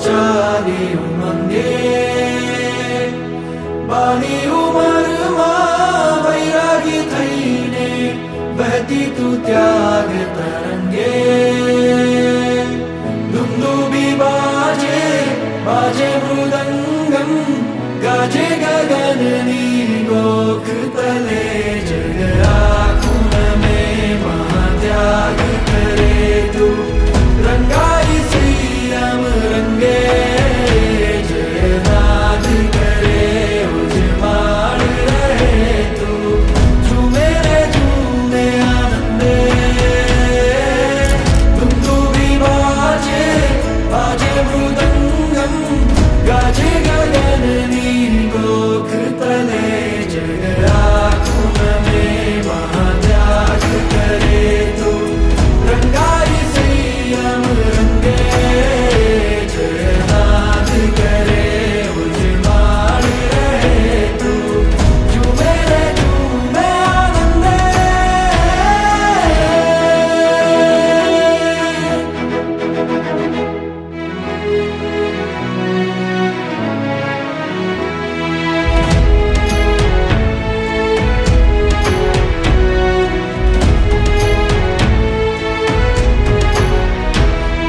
ચાલી ઉમંગે બાની ઉંમરમાં વૈરાગી થઈને બહેતી તું ત્યાગ તરંગે દુંદુભી બાજે બાજે મૃદંગમ ગાજે ગગનની ગોખ તલે જગ આખું में महात्याग करे तू रंगाई श्री राम रंगे जयनाथ करे उजमाड़ रहे तू झूमे रे झूमे आनंदे दुंदुभी बाजे बाजे मृदंगम गाजे गगननी गोख तले जग आँखों में महात्याग करे तू रंगाई श्री राम रंगे जयनाथ करे उजमाड़ रहे तू झूमे रे झूमे आनंदे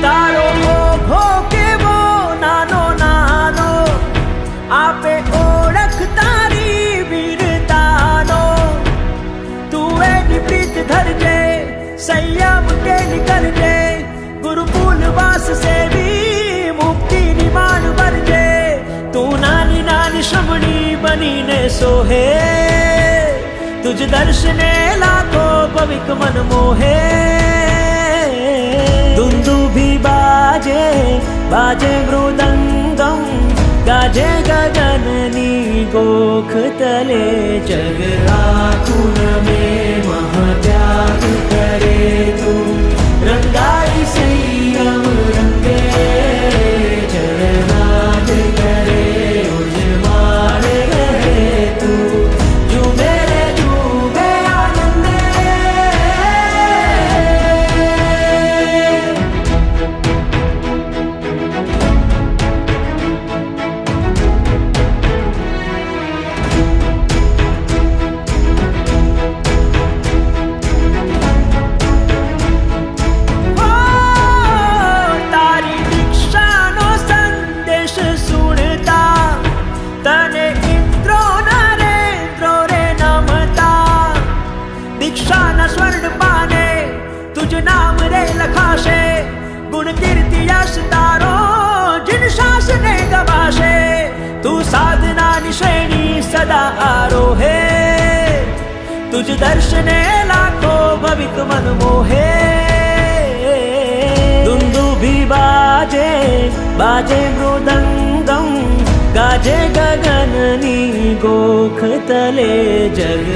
તારો ઓઘો કેવો નાનો નાનો આપે ઓળખ તારી વીરતાનો તું એની પ્રીત ધરજે સંયમ કેલી કરજે ગુરુકુલ વાસ સેવી મુક્તિની માન ભરજે તું નાની નાની શ્રમણી બનીને સોહે તુજ દર્શને લાખો પવિક મન મોહે दुंदुभी बाजे बाजे मृदंगम गाजे गगननी गोख तले जग आँखों में महात्याग करे तू रंगाई श्री राम रंगे जयनाथ करे उजमाड़ रहे तू झूमे रे झूमे आनंदे તારી દીક્ષાનો સંદેશ સુણતા તને ઇન્દ્રો નરેન્દ્રો રે નમતા દીક્ષાના સ્વર્ણ પાને તુજ નામ રે લખાશે ગુણ કીર્તિ યશ તારો જીન શાસને ગવાશે તું સાધનાની શ્રેણી સદા આરોહે તુજ દર્શને લાખો ભવિક મન મોહે दुंदुभी बाजे बाजे मृदंगम गाजे गगननी गोख तले जग